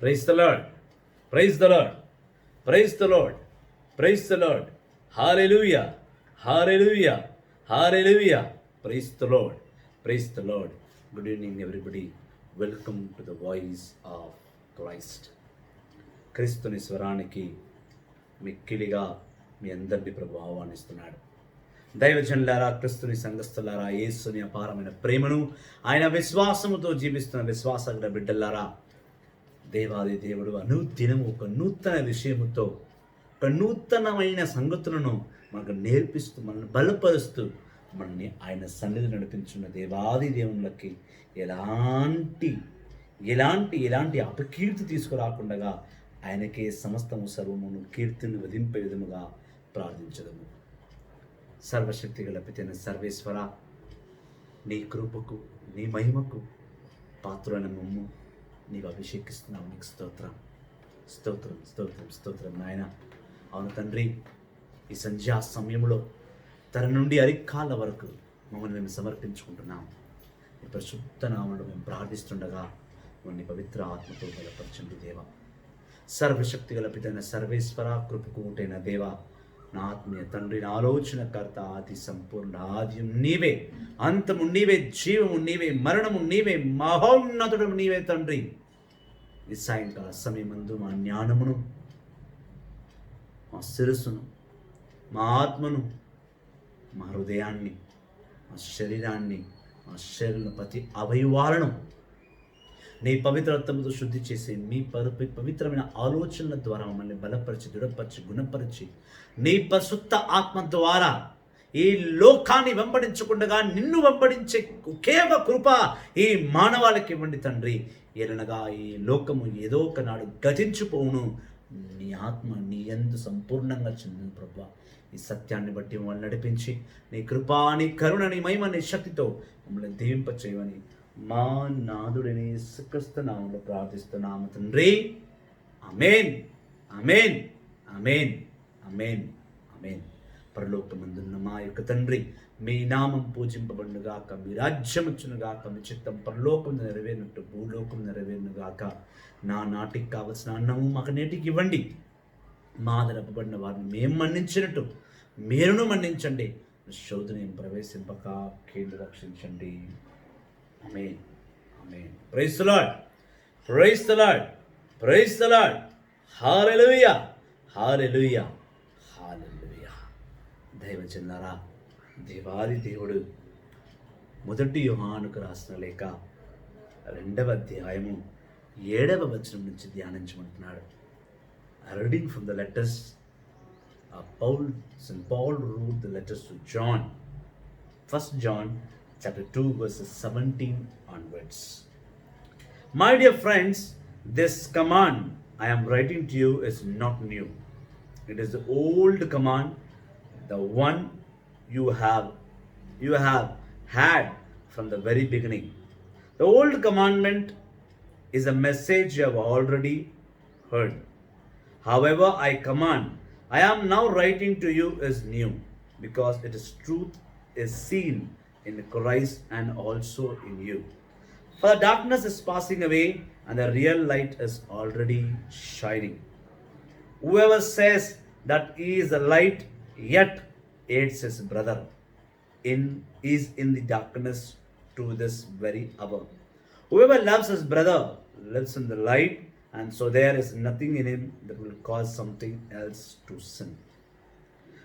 Praise the lord, praise the lord, praise the lord, praise the lord. Hallelujah, hallelujah, hallelujah. Praise the lord, praise the lord. Good evening everybody. Welcome to the voice of Christ. క్రీస్తుని స్వరానికి మిక్కిలిగా మీ అందరినీ ప్రభు ఆహ్వానిస్తున్నాడు. దైవజనులారా, క్రీస్తుని సంఘస్థులారా, యేసుని అపారమైన ప్రేమను, ఆయన విశ్వాసముతో జీవిస్తున్న విశ్వాసగల బిడ్డలారా, దేవాది దేవుడు అనుదినము ఒక నూతన విషయముతో, ఒక నూతనమైన సంగతులను మనకు నేర్పిస్తూ, మనల్ని బలపరుస్తూ, మనల్ని ఆయన సన్నిధి నడిపించున్న దేవాది దేవుళ్ళకి ఎలాంటి అపకీర్తి తీసుకురాకుండా ఆయనకే సమస్తము సర్వమును కీర్తిని వధింపే విధముగా ప్రార్థించదము. సర్వశక్తి గల పితైన సర్వేశ్వర, నీ కృపకు, నీ మహిమకు పాత్రులైన మమ్ము నీవు అభిషేకిస్తున్నావు. నీకు స్తోత్రం, స్తోత్రం, స్తోత్రం, స్తోత్రం నాయన. అవును తండ్రి, ఈ సంధ్యా సమయంలో తన నుండి అరికాళ్ళ వరకు మమ్మల్ని మేము సమర్పించుకుంటున్నాం. నీ పరిశుద్ధ నామములో మేము ప్రార్థిస్తుండగా నీ పవిత్ర ఆత్మతో బలపరచండి దేవ. సర్వశక్తి గల పితైన సర్వేశ్వర, కృపకు ఉంటైన దేవ, నా ఆత్మీయ తండ్రి, నా ఆలోచనకర్త, ఆది సంపూర్ణ, ఆద్యం నీవే, అంతము నీవే, జీవము నీవే, మరణము నీవే, మహోన్నతుడు నీవే తండ్రి. ఈ సాయంకాల సమయమందు మా జ్ఞానమును, మా శిరస్సును, మా ఆత్మను, మా హృదయాన్ని, మా శరీరాన్ని, మా శరీరం ప్రతి అవయవాలను నీ పవిత్ర రక్తముతో శుద్ధి చేసి, మీ పవిత్రమైన ఆలోచనల ద్వారా మమ్మల్ని బలపరిచి, దృఢపరిచి, గుణపరిచి, నీ పరిశుద్ధ ఆత్మ ద్వారా ఈ లోకాన్ని వెంబడించకుండా నిన్ను వెంబడించే ఒకే ఒక కృప ఈ మానవాళికి ఇవ్వండి తండ్రి. ఏలనగా ఈ లోకము ఏదో ఒకనాడు గతించిపోవును, నీ ఆత్మ నీ యందు సంపూర్ణంగా చెందిన ప్రభువా. ఈ సత్యాన్ని బట్టి మమ్మల్ని నడిపించి, నీ కృపా, నీ కరుణ, నీ మహిమ, నీ శక్తితో మమ్మల్ని దీవింప చేయమని మా నాదుడిని యేసుక్రీస్తు నామములో ప్రార్థిస్తున్నాము తండ్రి. ఆమేన్, ఆమేన్, ఆమేన్, ఆమేన్, ఆమేన్. పరలోకమందున్న మా యొక్క తండ్రి, మీ నామం పూజింపబడునుగాక, మీ రాజ్యం వచ్చునుగాక, మీ చిత్తం పరలోకం నెరవేరినట్టు భూలోకం నెరవేరునుగాక. నా నాటికి కావలసిన అన్నము మాకు నేటికి ఇవ్వండి. మా ఆదరపబడిన వారిని మేము మన్నించినట్టు మీరును మన్నించండి. శోధన ప్రవేశింపక కీడు రక్షించండి. ఆమేన్, ఆమేన్. Praise the lord, praise the lord, praise the lord. హల్లెలూయా, హల్లెలూయా, హల్లెలూయా. దైవజనులారా, దేవాది దేవుడు మొదటి యోహానుకు రాసిన లేఖ 2వ అధ్యాయము 7వ వచనం నుంచి ధ్యానించమంటున్నాడు. Reading from the letters of Paul. St. Paul wrote the letters to John. 1 John chapter 2 verses 17 onwards. My dear friends, this command I am writing to you is not new. It is the old command, the one you have had from the very beginning. The old commandment is a message you have already heard. However, I am now writing to you is new, because its truth is seen in Christ and also in you. For the darkness is passing away and the real light is already shining. Whoever says that he is the light yet hates his brother is in the darkness to this very hour. Whoever loves his brother lives in the light, and so there is nothing in him that will cause something else to sin.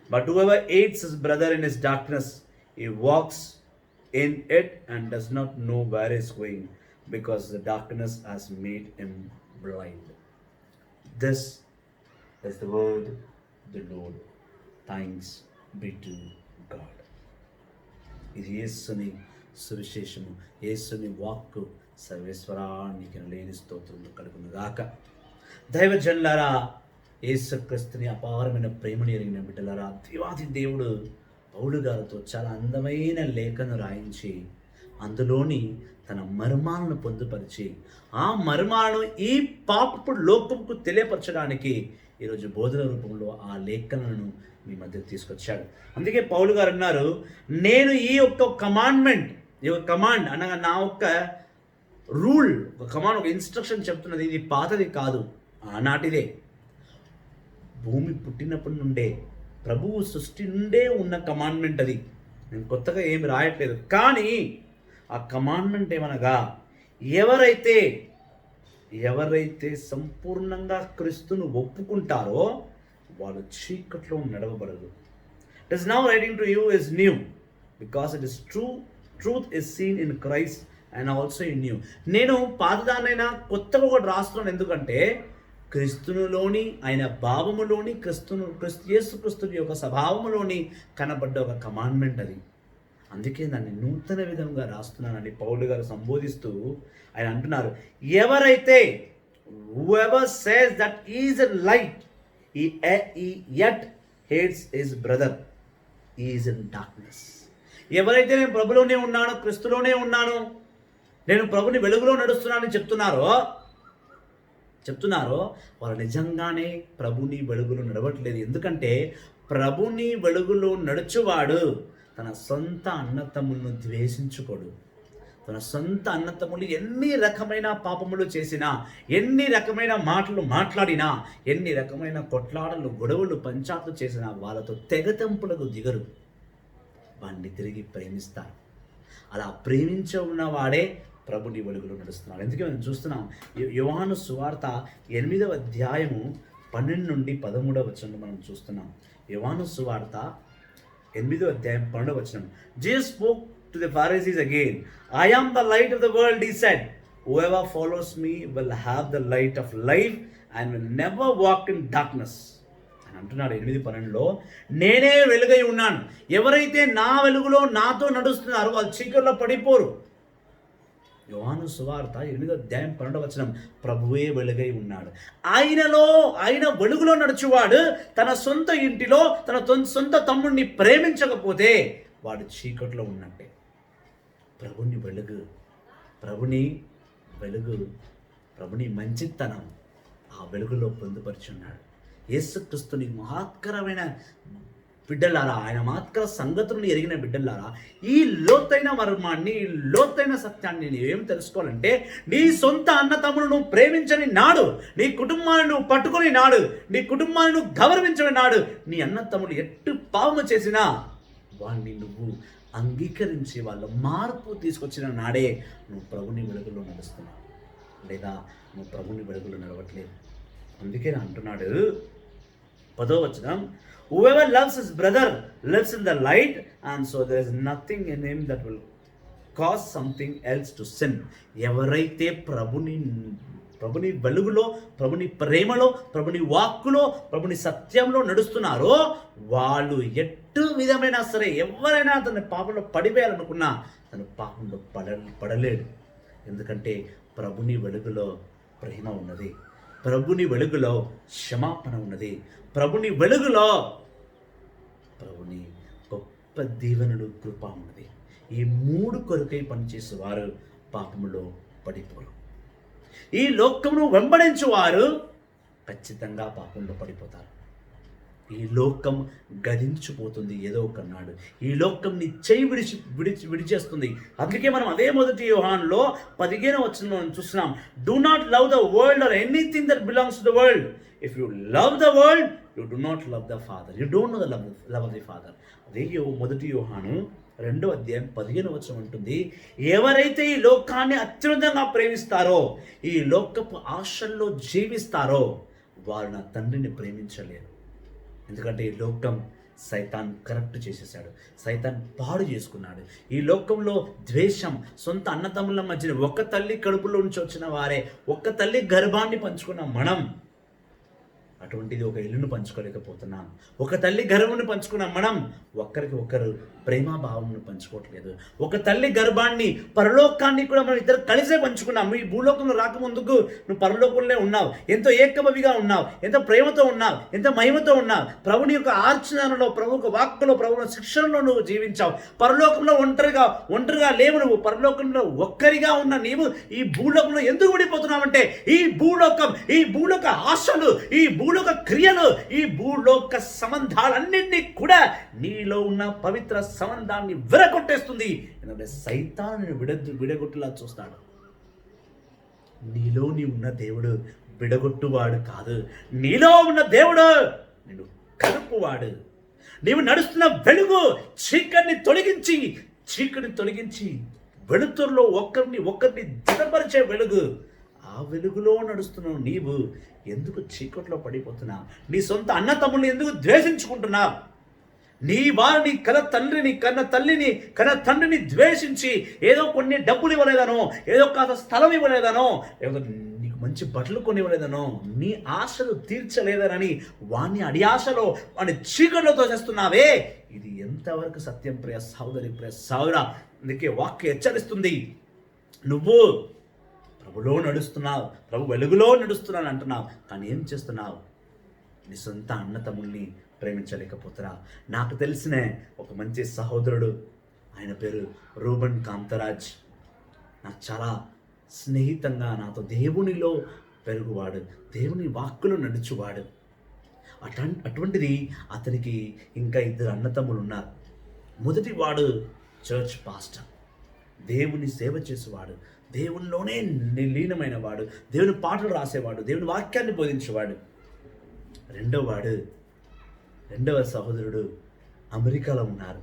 But whoever hates his brother in his darkness, he walks in it and does not know where he is going, because the darkness has made him blind. This is the word of the Lord. Thanks be to God. ఇది యేసుని సువిశేషము, యేసుని వాక్కు. సర్వేశ్వరానికి లేని స్తోత్రములు కలుగును గాక. దైవజనులారా, యేసుక్రీస్తుని అపారమైన ప్రేమను ఎరిగిన బిడ్డలారా, దేవాది దేవుడు పౌలు గారితో చాలా అందమైన లేఖను రాయించి అందులోని తన మర్మాలను పొందుపరిచి ఆ మర్మాలను ఈ పాపపు లోకంకు తెలియపరచడానికి ఈరోజు బోధన రూపంలో ఆ లేఖలను మీ మధ్య తీసుకొచ్చాడు. అందుకే పౌలు గారు అన్నారు, నేను ఈ యొక్క కమాండ్ అనగా నా యొక్క రూల్, ఒక కమాండ్, ఒక ఇన్స్ట్రక్షన్ చెప్తున్నది. ఇది పాతది కాదు, ఆనాటిదే. భూమి పుట్టినప్పటి నుండే, ప్రభువు సృష్టి నుండే ఉన్న కమాండ్మెంట్ అది. నేను కొత్తగా ఏమి రాయట్లేదు. కానీ ఆ కమాండ్మెంట్ ఏమనగా, ఎవరైతే సంపూర్ణంగా క్రీస్తును ఒప్పుకుంటారో వాళ్ళు చీకట్లో నడవబడరు. It is now writing to you is new because it is truth is seen in Christ and also in you. నేను పాతదానైనా కొత్తగా ఒకటి రాస్తున్నాను. ఎందుకంటే క్రీస్తునులోని, ఆయన భావములోని, యేసుక్రీస్తుని యొక్క స్వభావములోని కనబడ్డ ఒక కమాండ్మెంట్ అది. అందుకే దాన్ని నూతన విధంగా రాస్తున్నానని పౌలు గారు సంబోధిస్తూ ఆయన అంటున్నారు, ఎవరైతే whoever says that he is in light he yet hates his brother he is in darkness. ఎవరైతే నేను ప్రభులోనే ఉన్నాను, క్రీస్తులోనే ఉన్నాను, నేను ప్రభుని వెలుగులో నడుస్తున్నానని చెప్తున్నారో వాళ్ళు నిజంగానే ప్రభుని వెలుగులో నడవట్లేదు. ఎందుకంటే ప్రభుని వెలుగులో నడుచువాడు తన సొంత అన్నతమ్ములను ద్వేషించుకోడు. తన సొంత అన్నతమ్ములు ఎన్ని రకమైన పాపములు చేసినా, ఎన్ని రకమైన మాటలు మాట్లాడినా, ఎన్ని రకమైన కొట్లాటలు, గొడవలు, పంచాయతీలు చేసినా వాళ్ళతో తెగతెంపులకు దిగరు, వాడిని తిరిగి ప్రేమిస్తారు. అలా ప్రేమించ ఉన్నవాడే ప్రభుని వెలుగులో నడుస్తున్నాడు. ఎందుకే మనం చూస్తున్నాం, యోహాను సువార్త 8వ అధ్యాయము 12 నుండి 13వ వచనం మనం చూస్తున్నాం. యోహాను సువార్త 8వ అధ్యాయం 12వ వచనం. Jesus spoke to the Pharisees again. I am the light of the world, he said. Whoever follows me will have the light of life and will never walk in darkness. అని అంటున్నాడు 8:12లో, నేనే వెలుగై ఉన్నాను, ఎవరైతే నా వెలుగులో నాతో నడుస్తున్నారో వాళ్ళు చీకట్లో పడిపోరు. యోహాను సువార్త 8వ అధ్యాయం 12వ వచనం. ప్రభువే వెలుగై ఉన్నాడు, ఆయన వెలుగులో నడుచువాడు తన సొంత ఇంటిలో తన సొంత తమ్ముడిని ప్రేమించకపోతే వాడు చీకట్లో ఉన్నట్టే. ప్రభుని మంచితనం ఆ వెలుగులో పొందుపరుచున్నాడు. యేసుక్రీస్తుని మహత్కరమైన బిడ్డలారా, ఆయన మహత్కర సంగతులను ఎరిగిన బిడ్డలారా, ఈ లోతైన మర్మాన్ని, ఈ లోతైన సత్యాన్ని నీవేం తెలుసుకోవాలంటే, నీ సొంత అన్నతమ్ములను నువ్వు ప్రేమించని నాడు, నీ కుటుంబాన్ని నువ్వు పట్టుకొని నాడు, నీ కుటుంబాన్ని నువ్వు గౌరవించని నాడు, నీ అన్నతమ్ముడు ఎట్టు పాపము చేసినా వాడిని నువ్వు అంగీకరించి వాళ్ళ మార్పు తీసుకొచ్చిన నాడే నువ్వు ప్రభుని వెలుగులో నడుస్తున్నావు, లేదా నువ్వు ప్రభుని వెలుగులో నడవట్లేదు. అందుకే అంటున్నాడు 10వ వచనం, whoever loves his brother lives in the light and so there is nothing in him that will cause something else to sin. ఎవరైతే ప్రభుని వెలుగులో, ప్రభుని ప్రేమలో, ప్రభుని వాక్కులో, ప్రభుని సత్యంలో నడుస్తున్నారో వాళ్ళు ఎట్టు విధమైనా సరే, ఎవరైనా అతని పాపంలో పడిపోయాలనుకున్నా తను పాపంలో పడలేడు. ఎందుకంటే ప్రభుని వెలుగులో ప్రేమ ఉన్నది, ప్రభుని వెలుగులో క్షమాపణ ఉన్నది, ప్రభుని వెలుగులో ప్రభుని గొప్ప దీవెనలు, కృప ఉన్నది. ఈ 3 కొరకై పనిచేసే వారు పాపములో పడిపోరు. ఈ లోకమును వెంబడించువారు ఖచ్చితంగా పాపంలో పడిపోతారు. ఈ లోకం గతించిపోతుంది ఏదో ఒక నాడు. ఈ లోకం నీ చేయి విడిచేస్తుంది. అందుకే మనం అదే 1 యోహానులో 15వ వచనంలో చూస్తున్నాం, do not love the world or anything that belongs to the world. If you love the world you do not love the father, you don't know the love of the father. అదే 1 యోహాను 2వ అధ్యాయం 15వ వచనం ఉంటుంది, ఎవరైతే ఈ లోకాన్ని అత్యున్నతంగా ప్రేమిస్తారో, ఈ లోకపు ఆశల్లో జీవిస్తారో వారు నా తండ్రిని ప్రేమించలేరు. ఎందుకంటే ఈ లోకం సైతాన్ కరెక్ట్ చేసేసాడు, సైతాన్ పాడు చేసుకున్నాడు. ఈ లోకంలో ద్వేషం, సొంత అన్నతమ్ముల మధ్యన, ఒక్క తల్లి కడుపులో నుంచి వచ్చిన వారే, ఒక్క తల్లి గర్భాన్ని పంచుకున్న మనం అటువంటిది ఒక ఇల్లును పంచుకోలేకపోతున్నాం. ఒక తల్లి గర్భమును పంచుకున్న మనం ఒక్కరికి ఒకరు ప్రేమాభావమును పంచుకోవట్లేదు. ఒక తల్లి గర్భాన్ని, పరలోకాన్ని కూడా మనం ఇద్దరు కలిసే పంచుకున్నాం. ఈ భూలోకంలో రాకముందుకు నువ్వు పరలోకంలో ఉన్నావు, ఎంతో ఏకభవిగా ఉన్నావు, ఎంతో ప్రేమతో ఉన్నావు, ఎంతో మహిమతో ఉన్నావు. ప్రభుని యొక్క ఆర్చనలో, ప్రభు యొక్క వాక్కులో, ప్రభు శిక్షణలో నువ్వు జీవించావు. పరలోకంలో ఒంటరిగా లేవు నువ్వు. పరలోకంలో ఒక్కరిగా ఉన్న నీవు ఈ భూలోకంలో ఎందుకు విడిపోతున్నావంటే, ఈ భూలోక ఆశలు, ఈ భూలోక క్రియలు, ఈ భూలోక సంబంధాలన్నింటినీ కూడా నీలో ఉన్న పవిత్ర సంబంధాన్ని విరగొట్టేస్తుంది. ఎందుకంటే సైతాను విడగొట్టేలా చూస్తాడు. నీలో ఉన్న దేవుడు విడగొట్టువాడు కాదు. నీలో ఉన్న దేవుడు నిన్ను కలుపువాడు. నీవు నడుస్తున్న వెలుగు చీకటిని తొలగించి వెలుతురులో ఒకరిని దిగపరిచే వెలుగు. ఆ వెలుగులో నడుస్తున్నావు. నీవు ఎందుకు చీకట్లో పడిపోతున్నావు? నీ సొంత అన్న తమ్ముళ్ళు ఎందుకు ద్వేషించుకుంటున్నావు? నీ కన్న తల్లిని కన్న తండ్రిని ద్వేషించి ఏదో కొన్ని డబ్బులు ఇవ్వలేదనో, ఏదో కాస్త స్థలం ఇవ్వలేదనో, ఏదో నీకు మంచి బట్టలు కొని ఇవ్వలేదనో, నీ ఆశలు తీర్చలేదనని వాణ్ణి అడియాశలో వాడిని చీకట్లతో చేస్తున్నావే. ఇది ఎంతవరకు సత్యం ప్రియ సహోదరి, ప్రియ సహోదరా? అందుకే వాక్యం హెచ్చరిస్తుంది. నువ్వు ప్రభులో నడుస్తున్నావు, ప్రభు వెలుగులో నడుస్తున్నాను అంటున్నావు, కానీ ఏం చేస్తున్నావు? నీ సొంత అన్నతమ్ముల్ని ప్రేమించలేకపోతున్నా. నాకు తెలిసిన ఒక మంచి సహోదరుడు, ఆయన పేరు రూబన్ కాంతరాజ్. నాకు చాలా స్నేహితంగా, నాతో దేవునిలో పెరుగువాడు, దేవుని వాక్కులో నడుచువాడు. అటువంటిది అతనికి ఇంకా 2 అన్నతమ్ములు ఉన్నారు. మొదటి వాడు చర్చ్ పాస్టర్, దేవుని సేవ చేసేవాడు, దేవునిలోనే లీనమైన వాడు, దేవుని పాటలు రాసేవాడు, దేవుని వాక్యాన్ని బోధించేవాడు. రెండవ సహోదరుడు అమెరికాలో ఉన్నారు.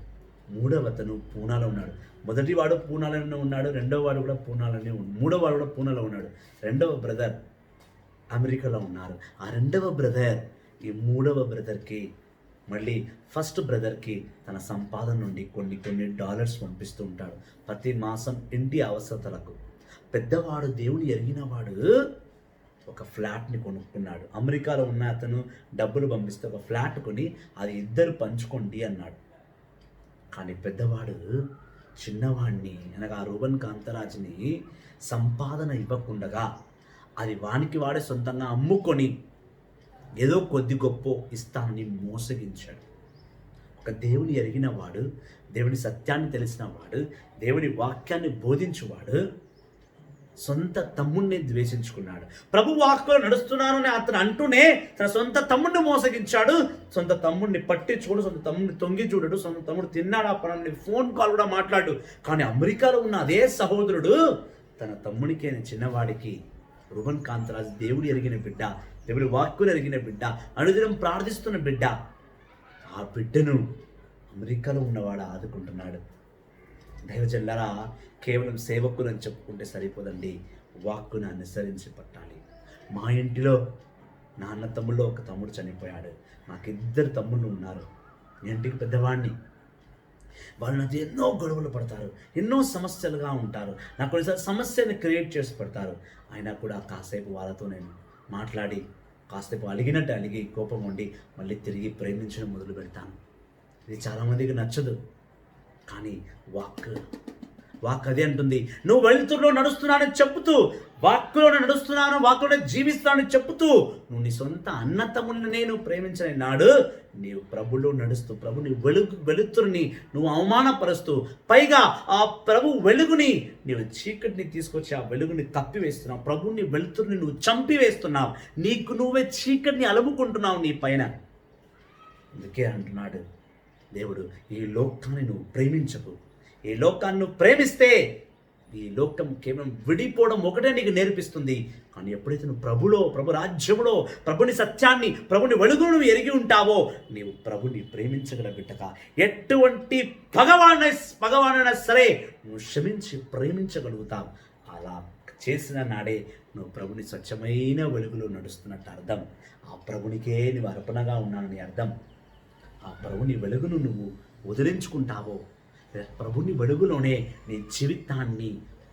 మూడవతను పూనాలో ఉన్నాడు. మొదటి వాడు పూనాలోనే ఉన్నాడు, రెండవ వాడు కూడా పూనాలోనే ఉన్నాడు, మూడవ వాడు కూడా పూనాలో ఉన్నాడు. రెండవ బ్రదర్ అమెరికాలో ఉన్నారు. ఆ రెండవ బ్రదర్ ఈ మూడవ బ్రదర్కి, మళ్ళీ ఫస్ట్ బ్రదర్కి తన సంపాదన నుండి కొన్ని డాలర్స్ పంపిస్తూ ఉంటాడు ప్రతి మాసం ఇంటి అవసరతలకు. పెద్దవాడు దేవుని ఎరిగినవాడు ఒక ఫ్లాట్ని కొనుక్కున్నాడు. అమెరికాలో ఉన్న అతను డబ్బులు పంపిస్తే ఒక ఫ్లాట్ కొని అది 2 పంచుకోండి అన్నాడు. కానీ పెద్దవాడు చిన్నవాడిని అనగా రూబన్ కాంతరాజ్ని సంపాదన ఇవ్వకుండగా అది వాడే సొంతంగా అమ్ముకొని ఏదో కొద్ది గొప్ప ఇస్తానని మోసగించాడు. ఒక దేవుని ఎరిగిన వాడు, దేవుని సత్యాన్ని తెలిసిన వాడు, దేవుని వాక్యాన్ని బోధించువాడు సొంత తమ్ముడిని ద్వేషించుకున్నాడు. ప్రభు వాక్కులో నడుస్తున్నానని అతను అంటూనే తన సొంత తమ్ముడిని మోసగించాడు. సొంత తమ్ముడిని పట్టించుకోడు, సొంత తమ్ముడిని తొంగి చూడడు, సొంత తమ్ముడు తిన్నాడా పనుని ఫోన్ కాల్ కూడా మాట్లాడు. కానీ అమెరికాలో ఉన్న అదే సహోదరుడు తన తమ్ముడికి అయిన చిన్నవాడికి, రూబన్ కాంతరాజ్ దేవుడు ఎరిగిన బిడ్డ, దేవుడి వాక్కులు ఎరిగిన బిడ్డ, అనుదినం ప్రార్థిస్తున్న బిడ్డ, ఆ బిడ్డను అమెరికాలో ఉన్నవాడు ఆదుకుంటున్నాడు. దైవజనులారా, కేవలం సేవకులని చెప్పుకుంటే సరిపోదండి, వాక్కును అనుసరించి పట్టాలి. మా ఇంటిలో నా అన్న తమ్ముళ్ళు ఒక తమ్ముడు చనిపోయాడు. నాకు 2 తమ్ముళ్ళు ఉన్నారు. నేను ఇంటికి పెద్దవాడిని. వాళ్ళు నాతో ఎన్నో గొడవలు పడతారు, ఎన్నో సమస్యలుగా ఉంటారు. నాకు కొన్నిసార్లు సమస్యని క్రియేట్ చేసి పడతారు. అయినా కూడా కాసేపు వాళ్ళతో నేను మాట్లాడి, కాసేపు అలిగినట్టు అలిగి కోపం ఉండి మళ్ళీ తిరిగి ప్రేమించడం మొదలు పెడతాను. ఇది చాలామందికి నచ్చదు, కానీ వాక్ అదే అంటుంది. నువ్వు వెలుతురులో నడుస్తున్నానని చెప్పుతూ, వాక్కులో నడుస్తున్నాను, వాక్కులో జీవిస్తానని చెప్పుతూ, నువ్వు నీ సొంత అన్న తమ్ముడిని నేను ప్రేమించని నాడు నీవు ప్రభులో నడుస్తూ, ప్రభుని వెలుతురుని నువ్వు అవమానపరుస్తూ, పైగా ఆ ప్రభు వెలుగుని నీవు చీకటిని తీసుకొచ్చి ఆ వెలుగుని కప్పివేస్తున్నావు. ప్రభుని వెలుతురుని నువ్వు చంపివేస్తున్నావు. నీకు నువ్వే చీకటిని అలుముకుంటున్నావు నీ పైన. అందుకే అంటున్నాడు దేవుడు, ఈ లోకాన్ని నువ్వు ప్రేమించకు. ఈ లోకాన్ని నువ్వు ప్రేమిస్తే ఈ లోకం కేవలం విడిపోవడం ఒకటే నీకు నేర్పిస్తుంది. కానీ ఎప్పుడైతే నువ్వు ప్రభు రాజ్యములో ప్రభుని సత్యాన్ని, ప్రభుని వెలుగును నువ్వు ఎరిగి ఉంటావో, నీవు ప్రభుని ప్రేమించగల బిడ్డగా, ఎటువంటి పగవానైనా సరే నువ్వు క్షమించి ప్రేమించగలుగుతావు. అలా చేసిన నాడే నువ్వు ప్రభుని స్వచ్ఛమైన వెలుగులో నడుస్తున్నట్టు అర్థం. ఆ ప్రభునికే నువ్వు అర్పణగా ఉన్నానని అర్థం. ఆ ప్రభుని వెలుగును నువ్వు వదిలించుకుంటావో, ప్రభుని వెలుగులోనే నీ జీవితాన్ని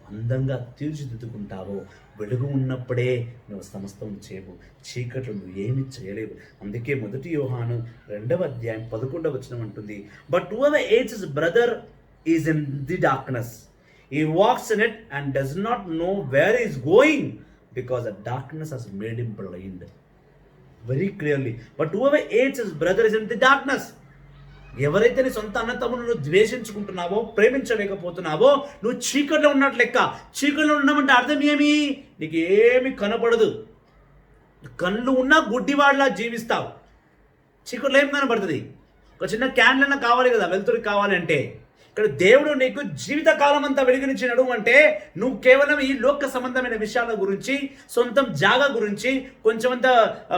అందంగా తీర్చిదిద్దుకుంటావో, వెలుగు ఉన్నప్పుడే నువ్వు సమస్తం చేయవు, చీకట్లు నువ్వు ఏమి చేయలేవు. అందుకే 1 యోహాను 2వ అధ్యాయం 11వ వచనం అంటుంది, but whoever hates his brother is in the darkness. He walks in it and does not know where he is going because the darkness has made him blind. Very clearly, but whoever hates his brother is in the darkness. ఎవరైతే నీ సొంత అన్న తమ్ముడు ద్వేషించుకుంటున్నావో, ప్రేమించలేకపోతున్నావో, నువ్వు చీకట్లో ఉన్నట్టు లెక్క. చీకట్లో ఉన్నామంటే అర్థం ఏమి? నీకు ఏమి కనపడదు. కళ్ళు ఉన్నా గుడ్డివాడిలా జీవిస్తావు. చీకట్లో ఏం కనపడుతుంది? ఒక చిన్న క్యాండిల్ అన్నా కావాలి కదా వెలుతురికి కావాలంటే. ఇక్కడ దేవుడు నీకు జీవితకాలం అంతా వెలుగునిచ్చి నడువు అంటే నువ్వు కేవలం ఈ లోక సంబంధమైన విషయాల గురించి, సొంతం జాగా గురించి, కొంచెమంత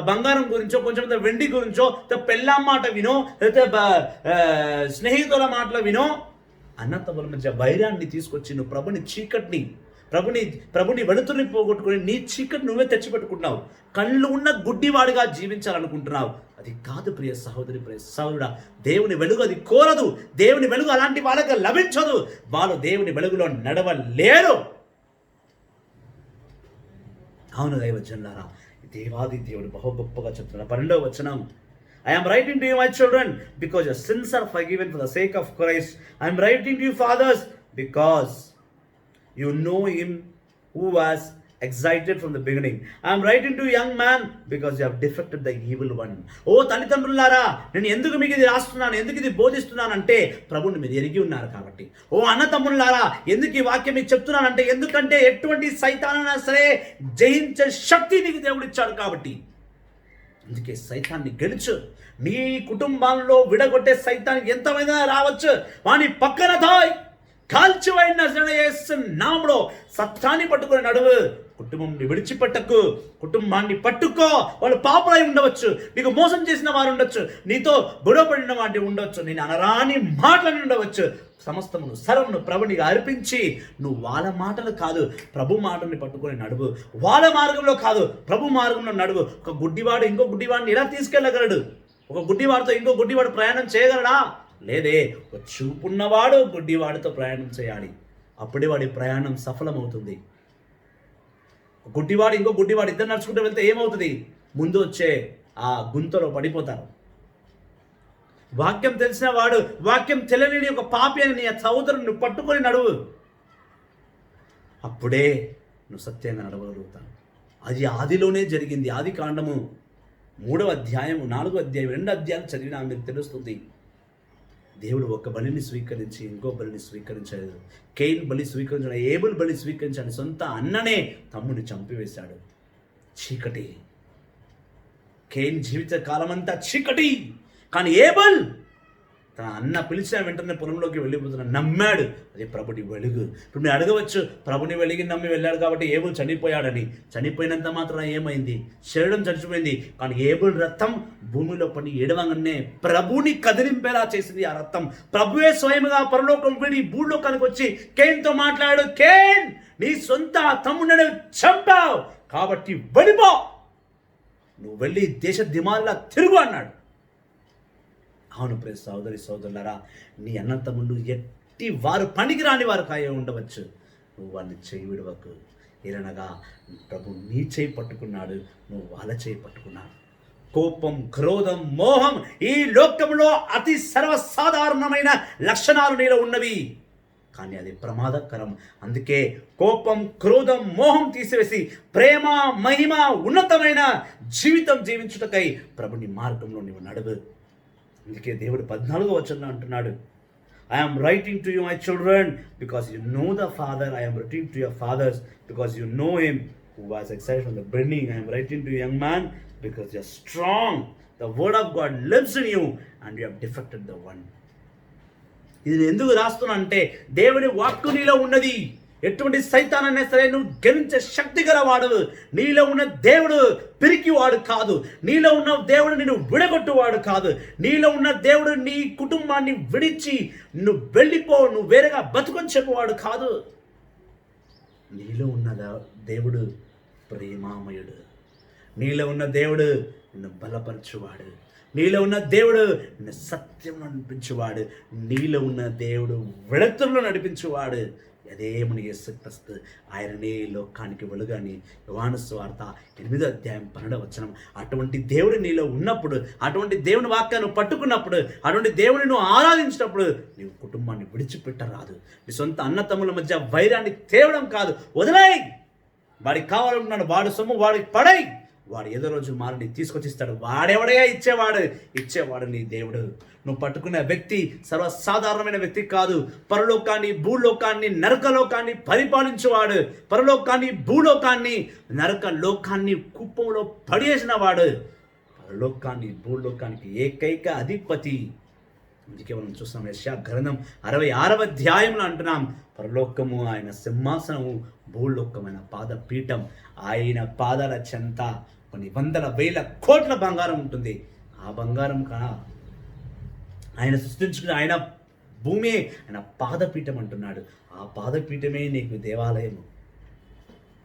బంగారం గురించో, కొంచెమంత వెండి గురించో, పెళ్ళాం మాట వినో, లేకపోతే స్నేహితుల మాటలు వినో, అన్నతమ్ముల మధ్య వైరాన్ని తీసుకొచ్చి నువ్వు ప్రభుని వెలుతురిని పోగొట్టుకుని నీ చీకటి నువ్వే తెచ్చిపెట్టుకుంటున్నావు. కళ్ళు ఉన్న గుడ్డివాడిగా జీవించాలనుకుంటున్నావు. అది కాదు ప్రియ సహోదరి, ప్రియ సహోదరుడా. దేవుని వెలుగు అది కోరదు. దేవుని వెలుగు అలాంటి వాళ్ళకి లభించదు. వాళ్ళు దేవుని వెలుగులో నడవలేరు. అవును దైవజనులారా, దేవాది దేవుడు బహు గొప్పగా చెప్తున్నాడు. 12వ వచనం, I am writing to you, my children, because your sins are forgiven for the sake of Christ. I am writing to you, fathers, because you know him who was excited from the beginning. I am writing to you, young man, because you have defeated the evil one. ఓ తల్లిదండ్రులారా, నేను ఎందుకు మీకు ఇది రాస్తున్నాను, ఎందుకు ఇది బోధిస్తున్నానంటే ప్రభుని మీరు ఎరిగి ఉన్నారు కాబట్టి. ఓ అన్నతమ్ములారా, ఎందుకు ఈ వాక్యం మీకు చెప్తున్నానంటే ఎందుకంటే ఎటువంటి సైతానైనా సరే జయించే శక్తి నీకు దేవుడు ఇచ్చాడు కాబట్టి. అందుకే సైతాన్ని గెలుచు. నీ కుటుంబాల్లో విడగొట్టే సైతానికి ఎంతమైనా రావచ్చు, వాని పక్కన తాయ్ కాల్చివైన నామంలో సత్యాన్ని పట్టుకుని నడువు. కుటుంబాన్ని విడిచిపెట్టకు, కుటుంబాన్ని పట్టుకో. వాళ్ళు పాపలై ఉండవచ్చు, నీకు మోసం చేసిన వారు ఉండొచ్చు, నీతో గొడవపడిన వాటి ఉండొచ్చు, నేను అనరాని మాటలని ఉండవచ్చు. సమస్తమును సర్వమును ప్రభునికి అర్పించి నువ్వు వాళ్ళ మాటలు కాదు ప్రభు మాటల్ని పట్టుకొని నడువు. వాళ్ళ మార్గంలో కాదు ప్రభు మార్గంలో నడువు. ఒక గుడ్డివాడు ఇంకో గుడ్డివాడిని ఎలా తీసుకెళ్ళగలడు? ఒక గుడ్డివాడితో ఇంకో గుడ్డివాడు ప్రయాణం చేయగలడా? లేదే. ఒక చూపున్నవాడు గుడ్డివాడితో ప్రయాణం చేయాలి. అప్పుడే వాడి ప్రయాణం సఫలమవుతుంది. గుడ్డివాడు ఇంకో గుడ్డివాడు ఇద్దరు నడుచుకుంటూ వెళ్తే ఏమవుతుంది? ముందు వచ్చే ఆ గుంతలో పడిపోతారు. వాక్యం తెలిసిన వాడు, వాక్యం తెలియని ఒక పాపి అని నీ సహోదరుని నువ్వు పట్టుకొని నడువు. అప్పుడే నువ్వు సత్యంగా నడవగలుగుతావు. అది ఆదిలోనే జరిగింది. ఆది కాండము 3వ అధ్యాయం 4వ అధ్యాయం 2 అధ్యాయాలు చదివినా మీకు తెలుస్తుంది. దేవుడు ఒక బలిని స్వీకరించి ఇంకో బలిని స్వీకరించలేదు. కేయిన్ బలి స్వీకరించాడు, ఏబుల్ బలి స్వీకరించాడు. సొంత అన్ననే తమ్ముని చంపివేశాడు. చీకటి. కేయిన్ జీవిత కాలమంతా చీకటి. కానీ ఏబుల్ తన అన్న పిలిచిన వెంటనే పొలంలోకి వెళ్ళిపోతున్నాడు, నమ్మాడు. అదే ప్రభుని వెలుగు. ఇప్పుడు మీరు అడగవచ్చు, ప్రభుని వెలిగి నమ్మి వెళ్ళాడు కాబట్టి ఏబుల్ చనిపోయాడని. చనిపోయినంత మాత్రం ఏమైంది? శరీరం చనిపోయింది. కానీ ఏబుల్ రక్తం భూమిలో పడి ఏడవంగానే ప్రభుని కదిలింపేలా చేసింది ఆ రక్తం. ప్రభువే స్వయంగా పరలోకం వీడి భూలోకానికి వచ్చి కేయిన్తో మాట్లాడు, కేయిన్ నీ సొంత తమ్ముడిని చంపావు కాబట్టి వెళ్ళిపో, నువ్వు వెళ్ళి దేశ దిమాల్లా తిరుగు అన్నాడు. అవును ప్రియ సోదరి సోదరులారా, నీ అన్నతమ్ముళ్ళు ఎట్టి వారు పనికి రాని వారు కాయ ఉండవచ్చు, నువ్వు వాళ్ళని చేయి విడవకు. ఏలనగా ప్రభు నీ చేయి పట్టుకున్నాడు, నువ్వు వాళ్ళ చేయి పట్టుకున్నాడు. కోపం, క్రోధం, మోహం ఈ లోకంలో అతి సర్వసాధారణమైన లక్షణాలు నీలో ఉన్నవి, కానీ అది ప్రమాదకరం. అందుకే కోపం, క్రోధం, మోహం తీసివేసి ప్రేమ, మహిమ, ఉన్నతమైన జీవితం జీవించుటకై ప్రభుని మార్గంలో నువ్వు నడువు. అందుకే దేవుడు 14వ వచనంలో అంటున్నాడు, I am writing to you, my children, because you know the Father. I am writing to your fathers, because you know him who was excited from the beginning. I am writing to you, young man, because you are strong. The word of God lives in you, and you have defeated the one. ఇది ఎందుకు రాస్తున్నా అంటే దేవుని వాక్కు నీలో ఉన్నది. ఎటువంటి సైతానైనా సరే నువ్వు గెలించే శక్తి గలవాడు. నీలో ఉన్న దేవుడు పిరికివాడు కాదు. నీలో ఉన్న దేవుడు నిన్ను విడగొట్టువాడు కాదు. నీలో ఉన్న దేవుడు నీ కుటుంబాన్ని విడిచి నువ్వు వెళ్ళిపో, నువ్వు వేరేగా బతుకొని చెప్పేవాడు కాదు. నీలో ఉన్న దేవుడు ప్రేమామయుడు. నీలో ఉన్న దేవుడు నిన్ను బలపరచువాడు. నీలో ఉన్న దేవుడు నిన్ను సత్యంలో నడిపించువాడు. నీలో ఉన్న దేవుడు వెడతుల్లో నడిపించువాడు. అదే మన యేసుక్రీస్తు. ఆయననే లోకానికి వెలుగని యోహాను సువార్త 8వ అధ్యాయం 12వ వచనం. అటువంటి దేవుడు నీలో ఉన్నప్పుడు, అటువంటి దేవుని వాక్యాన్ని పట్టుకున్నప్పుడు, అటువంటి దేవుని నువ్వు ఆరాధించినప్పుడు నీవు కుటుంబాన్ని విడిచిపెట్టరాదు. నీ సొంత అన్నతమ్ముల మధ్య వైరాన్ని తేవడం కాదు, వదిలేయ్. వాడికి కావాలన్నాడు, వాడు సొమ్ము వాడికి పడై, వాడు ఏదో రోజు మారిని తీసుకొచ్చిస్తాడు. వాడెవడగా ఇచ్చేవాడు నీ దేవుడు. నువ్వు పట్టుకునే వ్యక్తి సర్వసాధారణమైన వ్యక్తి కాదు. పరలోకాన్ని, భూలోకాన్ని, నరకలోకాన్ని పరిపాలించేవాడు. పరలోకాన్ని, భూలోకాన్ని, నరక లోకాన్ని కుప్పంలో పడేసిన వాడు. పరలోకాన్ని, భూలోకానికి ఏకైక అధిపతి అందుకే మనం చూస్తున్నాం యెషయా గ్రంథం 66వ అధ్యాయంలో అంటున్నాం, పరలోకము ఆయన సింహాసనము, భూలోకమైన పాదపీఠం, ఆయన పాదాల చెంత కొన్ని వందల వేల కోట్ల బంగారం ఉంటుంది. ఆ బంగారం ఆయన సృష్టించుకున్న ఆయన భూమి ఆయన పాదపీఠం అంటున్నాడు. ఆ పాదపీఠమే నీకు దేవాలయము,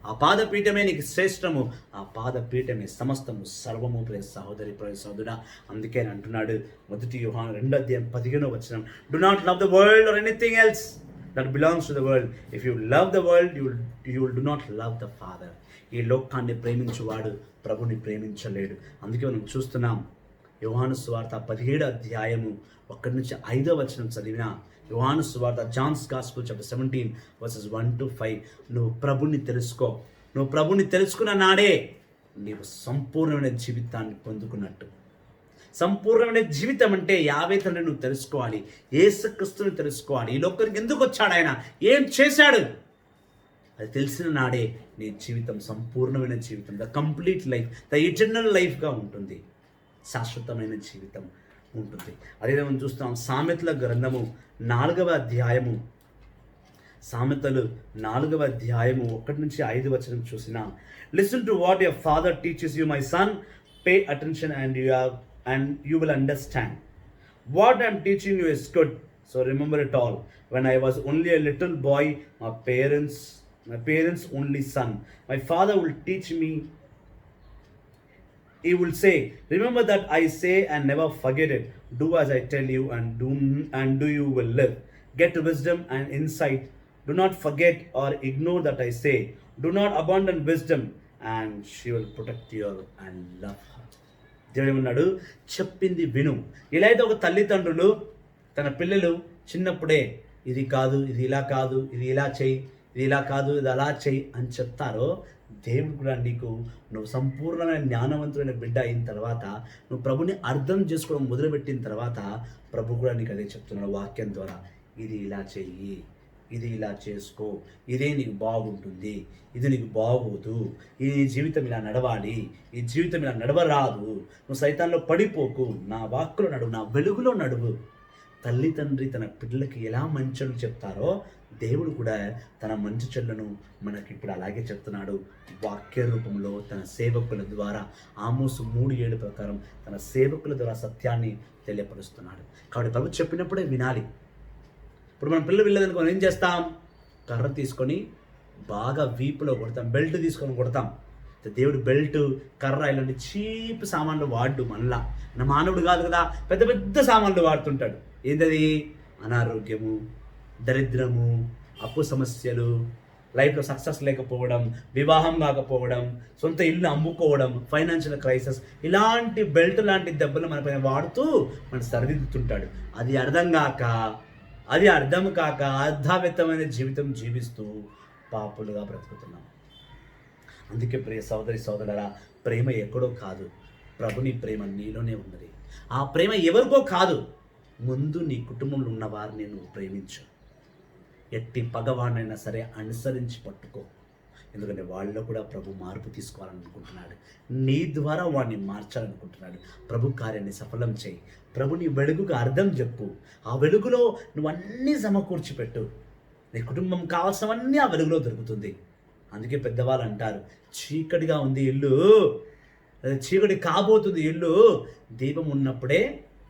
ఆ పాదపీఠమే నీకు శ్రేష్టము, ఆ పాదపీఠమే సమస్తము సర్వము. ప్రియ సహోదరి, ప్రియ సహోదరుడా, అందుకే ఆయన అంటున్నాడు 1 యోహాను 2:15 do not love the world or anything else that belongs to the world. If you love the world you will do not love the father. ఈ లోకాన్ని ప్రేమించువాడు ప్రభుని ప్రేమించలేడు. అందుకే మనం చూస్తున్నాం యోహాను సువార్త 17:1-5 చదివిన యోహాను సువార్త, జాన్స్ గాస్పెల్ చాప్టర్ 17:1-5. నువ్వు ప్రభుని తెలుసుకో. నువ్వు ప్రభుని తెలుసుకున్న నాడే నీవు సంపూర్ణమైన జీవితాన్ని పొందుకున్నట్టు. సంపూర్ణమైన జీవితం అంటే యావే తండ్రి నువ్వు తెలుసుకోవాలి, యేసుక్రీస్తుని తెలుసుకోవాలి. ఈ లోకానికి ఎందుకు వచ్చాడు, ఆయన ఏం చేశాడు, అది తెలిసిన నాడే నీ జీవితం సంపూర్ణమైన జీవితం, the complete life, the eternal లైఫ్గా ఉంటుంది, శాశ్వతమైన జీవితం ఉంటుంది. అదే మనం చూస్తాం సామెతల గ్రంథము 4వ అధ్యాయము, సామెతలు 4వ అధ్యాయము 1-5 చూసిన, listen to what your father teaches you my son, pay attention and you will understand. What I am teaching you is good, so remember it all. When I was only a little boy, my parents only son, my father will teach me. He will say, remember that I say and never forget it. Do as I tell you and do you will live. Get wisdom and insight. Do not forget or ignore that I say. Do not abandon wisdom, and she will protect you and love her. దేవుడు ఏమన్నాడు, చెప్పింది విను. ఇలా అయితే ఒక తల్లిదండ్రులు తన పిల్లలు చిన్నప్పుడే ఇది కాదు, ఇది ఇలా కాదు, ఇది ఇలా చెయ్యి, ఇది ఇలా కాదు, ఇది అలా చెయ్యి అని చెప్తారో, దేవుడు కూడా నీకు నువ్వు సంపూర్ణమైన జ్ఞానవంతుడైన బిడ్డ అయిన తర్వాత, నువ్వు ప్రభుని అర్థం చేసుకోవడం మొదలుపెట్టిన తర్వాత, ప్రభు కూడా నీకు అదే చెప్తున్నాడు వాక్యం ద్వారా. ఇది ఇలా చెయ్యి, ఇది ఇలా చేసుకో, ఇదే నీకు బాగుంటుంది, ఇది నీకు బాగోదు, ఈ జీవితం ఇలా నడవాలి, ఈ జీవితం ఇలా నడవరాదు, నువ్వు సైతాన్లో పడిపోకు, నా వాక్కులో నడువు, నా వెలుగులో నడువు. తల్లి తండ్రి తన పిల్లలకి ఎలా మంచులు చెప్తారో, దేవుడు కూడా తన మంచి చెల్లను మనకి ఇప్పుడు అలాగే చెప్తున్నాడు వాక్య రూపంలో, తన సేవకుల ద్వారా. ఆమోసు 3:7 ప్రకారం తన సేవకుల ద్వారా సత్యాన్ని తెలియపరుస్తున్నాడు. కాబట్టి ప్రభు చెప్పినప్పుడే వినాలి. ఇప్పుడు మన పిల్లలు వెళ్ళేదానికి మనం ఏం చేస్తాం, కర్ర తీసుకొని బాగా వీపులో కొడతాం, బెల్ట్ తీసుకొని కొడతాం. దేవుడు బెల్ట్, కర్ర ఇలాంటి చీప్ సామాన్లు వాడు. మళ్ళా నా మానవుడు కాదు కదా, పెద్ద పెద్ద సామాన్లు వాడుతుంటాడు. ఏంటది, అనారోగ్యము, దరిద్రము, అప్పు సమస్యలు, లైఫ్లో సక్సెస్ లేకపోవడం, వివాహం కాకపోవడం, సొంత ఇల్లు అమ్ముకోవడం, ఫైనాన్షియల్ క్రైసిస్, ఇలాంటి బెల్ట్ లాంటి దెబ్బలు మన పైన వాడుతూ మన సరిదిద్దుతుంటాడు. అది అర్థం కాక అర్ధవ్యక్తమైన జీవితం జీవిస్తూ పాపులుగా బ్రతుకుతున్నాం. అందుకే ప్రియ సోదరి సోదరులారా, ప్రేమ ఎక్కడో కాదు, ప్రభుని ప్రేమ నీలోనే ఉన్నది. ఆ ప్రేమ ఎవరికో కాదు, ముందు నీ కుటుంబంలో ఉన్న వారిని నువ్వు ప్రేమించు. ఎట్టి పగవాడినైనా సరే అనుసరించి పట్టుకో, ఎందుకంటే వాళ్ళలో కూడా ప్రభు మార్పు తీసుకోవాలనుకుంటున్నాడు. నీ ద్వారా వాడిని మార్చాలనుకుంటున్నాడు. ప్రభు కార్యాన్ని సఫలం చేయి. ప్రభుని వెలుగుకు అర్థం చెప్పు. ఆ వెలుగులో నువ్వు అన్నీ సమకూర్చిపెట్టు. నీ కుటుంబం కావాల్సినవన్నీ ఆ వెలుగులో దొరుకుతుంది. అందుకే పెద్దవాళ్ళు అంటారు, చీకటిగా ఉంది ఇల్లు, చీకటి కాబోతుంది ఇల్లు, దీపం ఉన్నప్పుడే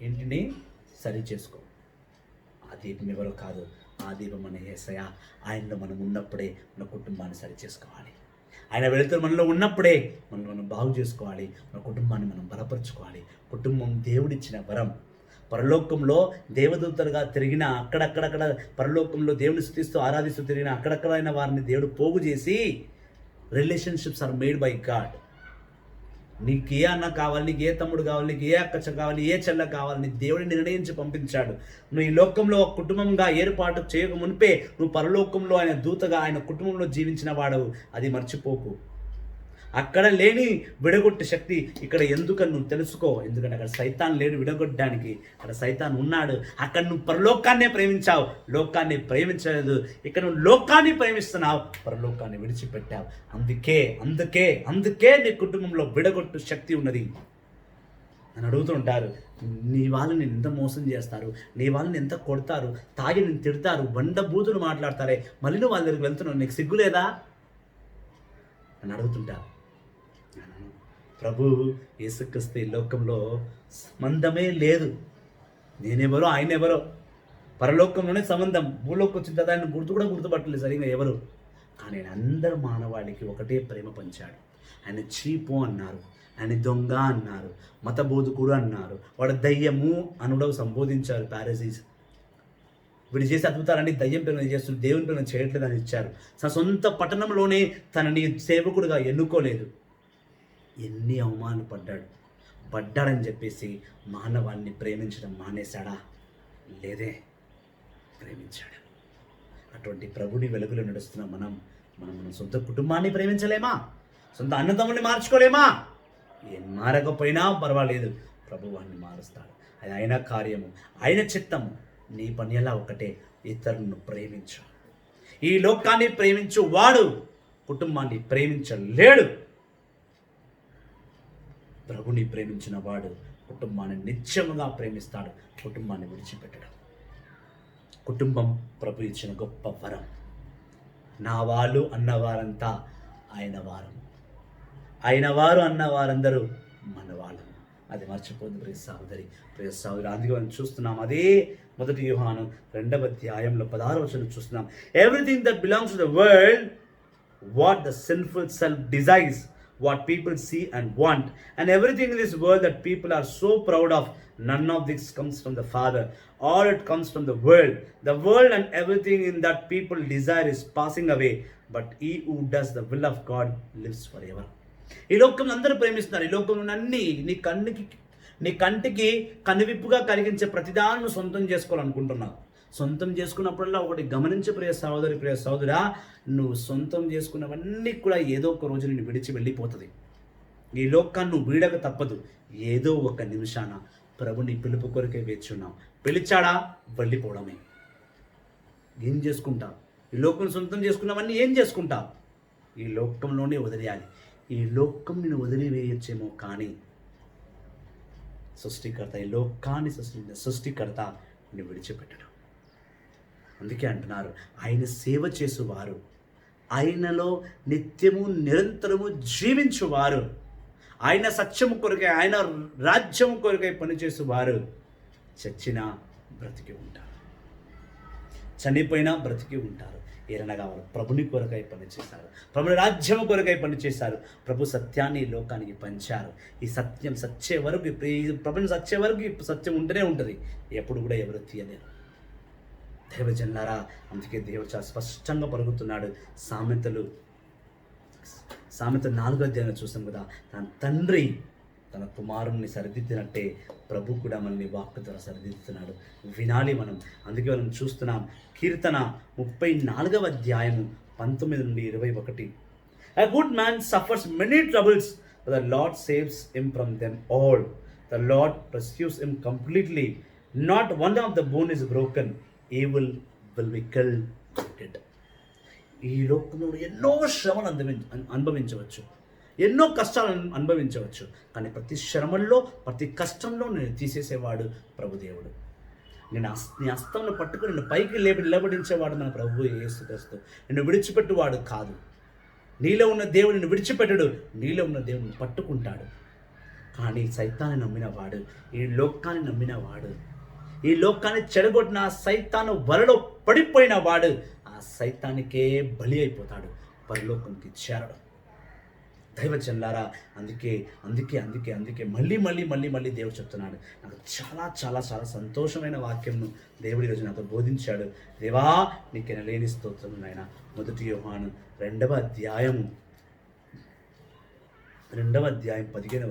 ఇంటిని సరి చేసుకో. ఆ దీపం ఎవరో కాదు, ఆ దీపం మన యేసయ్య. ఆయనలో మనం ఉన్నప్పుడే మన కుటుంబాన్ని సరి చేసుకోవాలి. ఆయన వెళుతూ మనలో ఉన్నప్పుడే మనం బాగు చేసుకోవాలి. మన కుటుంబాన్ని మనం బలపరుచుకోవాలి. కుటుంబం దేవుడిచ్చిన వరం. పరలోకంలో దేవదూతలుగా తిరిగిన అక్కడక్కడ పరలోకంలో దేవుని స్తుతిస్తూ ఆరాధిస్తూ తిరిగిన అక్కడక్కడైన వారిని దేవుడు పోగు చేసి, relationships are made by God. నీకు ఏ అన్న కావాలి, నీకు ఏ తమ్ముడు కావాలి, నీకు ఏ అక్క కావాలి, ఏ చెల్ల కావాలి, నీ దేవుడిని నిర్ణయించి పంపించాడు. నువ్వు ఈ లోకంలో ఒక కుటుంబంగా ఏర్పాటు చేయక మునిపే నువ్వు పరలోకంలో ఆయన దూతగా ఆయన కుటుంబంలో జీవించిన వాడవు. అది మర్చిపోకు. అక్కడ లేని విడగొట్టే శక్తి ఇక్కడ ఎందుకని నువ్వు తెలుసుకో. ఎందుకంటే అక్కడ సైతాన్ లేడు విడగొట్టడానికి, అక్కడ సైతాన్ ఉన్నాడు. అక్కడ నువ్వు పరలోకాన్నే ప్రేమించావు, లోకాన్ని ప్రేమించలేదు. ఇక్కడ నువ్వు లోకాన్ని ప్రేమిస్తున్నావు, పరలోకాన్ని విడిచిపెట్టావు. అందుకే నీ కుటుంబంలో విడగొట్టు శక్తి ఉన్నది. నన్ను అడుగుతుంటారు, నీ వాళ్ళు నేను ఎంత మోసం చేస్తారు, నీ వాళ్ళని ఎంత కొడతారు, తాగి నేను తిడతారు, బండ బూతులు మాట్లాడతారే, మళ్ళీ నువ్వు వాళ్ళ దగ్గరికి వెళ్తున్నావు, నీకు సిగ్గులేదా అని అడుగుతుంటారు. ప్రభు యేసుక్రీస్తు ఈ లోకంలో సంబంధమే లేదు. నేనెవరో ఆయన ఎవరో, పరలోకంలోనే సంబంధం. భూలోకి వచ్చిన తర్వాత ఆయన గుర్తుపట్టలేదు సరిగా ఎవరు. కానీ ఆయన అందరు మానవాళికి ఒకటే ప్రేమ పంచాడు. ఆయన చీపు అన్నారు, ఆయన దొంగ అన్నారు, మతబోధకుడు అన్నారు, వాడు దయ్యము అనుడవు సంబోధించారు పారసీస్. వీడు చేసే అద్భుతాలన్నీ దయ్యం పేరున చేస్తుంది, దేవుని పేరున చేయట్లేదు అని ఇచ్చారు. తన సొంత పట్టణంలోనే తనని సేవకుడుగా ఎన్నుకోలేదు. ఎన్ని అవమానాలు పడ్డాడని చెప్పేసి మానవాన్ని ప్రేమించడం మానేశాడా? లేదే, ప్రేమించాడు. అటువంటి ప్రభుని వెలుగులో నడుస్తున్న మనం మన సొంత కుటుంబాన్ని ప్రేమించలేమా? సొంత అన్నదమ్ముల్ని మార్చుకోలేమా? ఏం మారకపోయినా పర్వాలేదు, ప్రభు వాడిని మారుస్తాడు. అది ఆయన కార్యము, ఆయన చిత్తము. నీ పని ఎలా ఒకటే, ఇతరులను ప్రేమించు. ఈ లోకాన్ని ప్రేమించు వాడు కుటుంబాన్ని ప్రేమించలేడు. ప్రభుని ప్రేమించిన వాడు కుటుంబాన్ని నిత్యముగా ప్రేమిస్తాడు, కుటుంబాన్ని విడిచిపెట్టడం. కుటుంబం ప్రభు ఇచ్చిన గొప్ప వరం. నా వాళ్ళు అన్నవారంతా ఆయన వారు, ఆయన వారు అన్నవారందరూ మన వాళ్ళము. అది మర్చిపోదు ప్రియ సహోదరి, ప్రియ సహోదరు. అందుకే మనం చూస్తున్నాం, అదే 1 యోహాను 2వ అధ్యాయంలో 16వ వచనం చూస్తున్నాం. Everything that belongs to the world, what the sinful self desires, what people see and want, and everything in this world that people are so proud of, none of this comes from the Father. All it comes from the world. The world and everything in that people desire is passing away, but he who does the will of God lives forever. ఈ లోకంలో అందరూ ప్రేమిస్తున్నారు. ఈ లోకంలో అన్ని నీ కంటికి కనువిప్పుగా కలిగించే ప్రతిదాన్ని సొంతం చేసుకోవాలనుకుంటున్నావు. సొంతం చేసుకున్నప్పుడల్లా ఒకటి గమనించే ప్రియ సహోదరి, ప్రియ సహోదరా, నువ్వు సొంతం చేసుకున్నవన్నీ కూడా ఏదో ఒక రోజు నిన్ను విడిచి వెళ్ళిపోతుంది. ఈ లోకాన్ని నువ్వు వీడక తప్పదు. ఏదో ఒక నిమిషాన ప్రభుని పిలుపు కొరకే వేచున్నావు. పిలిచాడా, వెళ్ళిపోవడమే. ఏం చేసుకుంటావు? ఈ లోకం సొంతం చేసుకున్నవన్నీ ఏం చేసుకుంటావు? ఈ లోకంలోనే వదిలేయాలి. ఈ లోకం నేను వదిలివేయచ్చేమో, కానీ సృష్టికర్త, ఈ లోకాన్ని సృష్టికర్త నేను విడిచిపెట్టడం. అందుకే అంటున్నారు, ఆయన సేవ చేసేవారు, ఆయనలో నిత్యము నిరంతరము జీవించువారు, ఆయన సత్యము కొరకై, ఆయన రాజ్యము కొరకై పనిచేసేవారు చచ్చినా బ్రతికి ఉంటారు, చనిపోయినా బ్రతికి ఉంటారు. ఏరనగా వారు ప్రభుని కొరకై పనిచేశారు, ప్రభుని రాజ్యము కొరకై పనిచేశారు. ప్రభు సత్యాన్ని ఈ లోకానికి పంచారు. ఈ సత్యం సచ్చే వరకు, ప్రభుని సచ్చే వరకు ఈ సత్యం ఉంటూనే ఉంటుంది. ఎప్పుడు కూడా ఎవరు తీయలేరు. దైవజనులారా, అందుకే దేవుడు చాలా స్పష్టంగా పలుకుతున్నాడు. సామెతలు 4వ అధ్యాయంలో చూసాం కదా, తన తండ్రి తన కుమారుణ్ణి సరిదిద్దినట్టే ప్రభు కూడా మనల్ని వాక్కు ద్వారా సరిదిద్దుతున్నాడు. వినాలి మనం. అందుకే మనం చూస్తున్నాం, కీర్తన 34వ అధ్యాయము 19 నుండి 21. A good man suffers many troubles, but the Lord saves him from them all. The Lord pursues him completely. Not one of the bone is broken. Evil will be killed. ఈ లోకంలో ఎన్నో శ్రమలు అనుభవించవచ్చు, ఎన్నో కష్టాలను అనుభవించవచ్చు, కానీ ప్రతి శ్రమల్లో, ప్రతి కష్టంలో నేను తీసేసేవాడు ప్రభుదేవుడు. నీ హస్తంలో పట్టుకుని నిన్ను పైకి నిలబడించేవాడు మన ప్రభు యేసుక్రీస్తు. నిన్ను విడిచిపెట్టువాడు కాదు. నీలో ఉన్న దేవుడు నిన్ను విడిచిపెట్టడు, నీలో ఉన్న దేవుడిని పట్టుకుంటాడు. కానీ సైతాన్ని నమ్మినవాడు, ఈ లోకాన్ని నమ్మినవాడు, ఈ లోకాన్ని చెడగొట్టిన సైతాను వలలో పడిపోయిన వాడు ఆ సైతానికే బలి అయిపోతాడు, పరలోకంకి చేరడం. దైవజనులారా, అందుకే మళ్ళీ దేవుడు చెప్తున్నాడు. నాకు చాలా చాలా చాలా సంతోషమైన వాక్యంను దేవుడు ఈరోజు నాతో బోధించాడు. దేవా, నీకు లేని స్తోత్రం నాయన. 1 యోహాను 2వ అధ్యాయం 15వ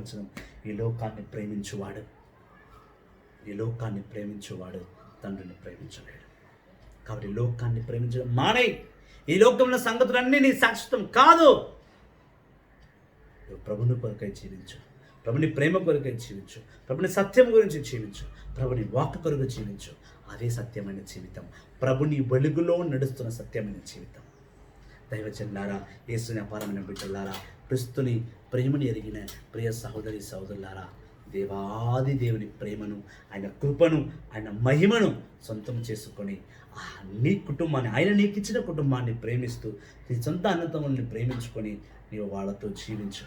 వచనం. ఈ లోకాన్ని ప్రేమించువాడు తండ్రిని ప్రేమించలేడు. కాబట్టి లోకాన్ని ప్రేమించడం మానే. ఈ లోకంలో సంగతులన్నీ నీ శాశ్వతం కాదు. ప్రభుని కొరకై జీవించు, ప్రభుని ప్రేమ కొరకై జీవించు, ప్రభుని సత్యం గురించి జీవించు, ప్రభుని వాక్కు కొరకు జీవించు. అదే సత్యమైన జీవితం, ప్రభుని వెలుగులో నడుస్తున్న సత్యమైన జీవితం. దైవజనులారా, యేసుని అపారమైన బిడ్డలారా, క్రీస్తుని ప్రేమని ఎరిగిన ప్రియ సహోదరి సహోదరులారా, దేవాది దేవుని ప్రేమను, ఆయన కృపను, ఆయన మహిమను సొంతం చేసుకొని నీ కుటుంబాన్ని, ఆయన నీకు ఇచ్చిన కుటుంబాన్ని ప్రేమిస్తూ నీ సొంత అన్నతమ్ముల్ని ప్రేమించుకొని నీవు వాళ్ళతో జీవించు.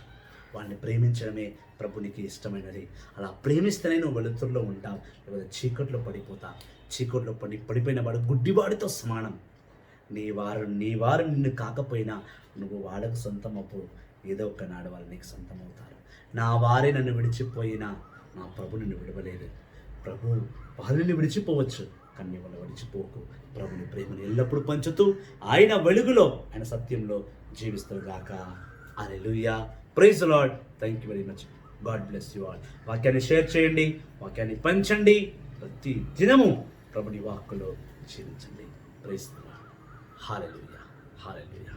వాళ్ళని ప్రేమించడమే ప్రభునికి ఇష్టమైనది. అలా ప్రేమిస్తేనే నువ్వు వెలుతురులో ఉంటావు, లేకపోతే చీకట్లో పడిపోతావు. చీకట్లో పడిపోయిన వాడు గుడ్డివాడితో సమానం. నీ వారు నిన్ను కాకపోయినా నువ్వు వాళ్ళకు సొంతం అప్పు, ఏదో ఒక నాడు వాళ్ళు నీకు సొంతం అవుతారు. నా వారే నన్ను విడిచిపోయినా నా ప్రభు నిన్ను విడవలేదు. ప్రభు వాళ్ళని విడిచిపోవచ్చు, కానీ నీ వాళ్ళు విడిచిపోకు. ప్రభుని ప్రేమను ఎల్లప్పుడూ పంచుతూ ఆయన వెలుగులో, ఆయన సత్యంలో జీవిస్తారు గాక. హల్లెలూయా. Praise the lord. Thank you very much. God bless you all. వాక్యాన్ని షేర్ చేయండి, వాక్యాన్ని పంచండి. ప్రతి దినము ప్రభుని వాక్కులో జీవించండి. Praise the lord. Hallelujah. Hallelujah.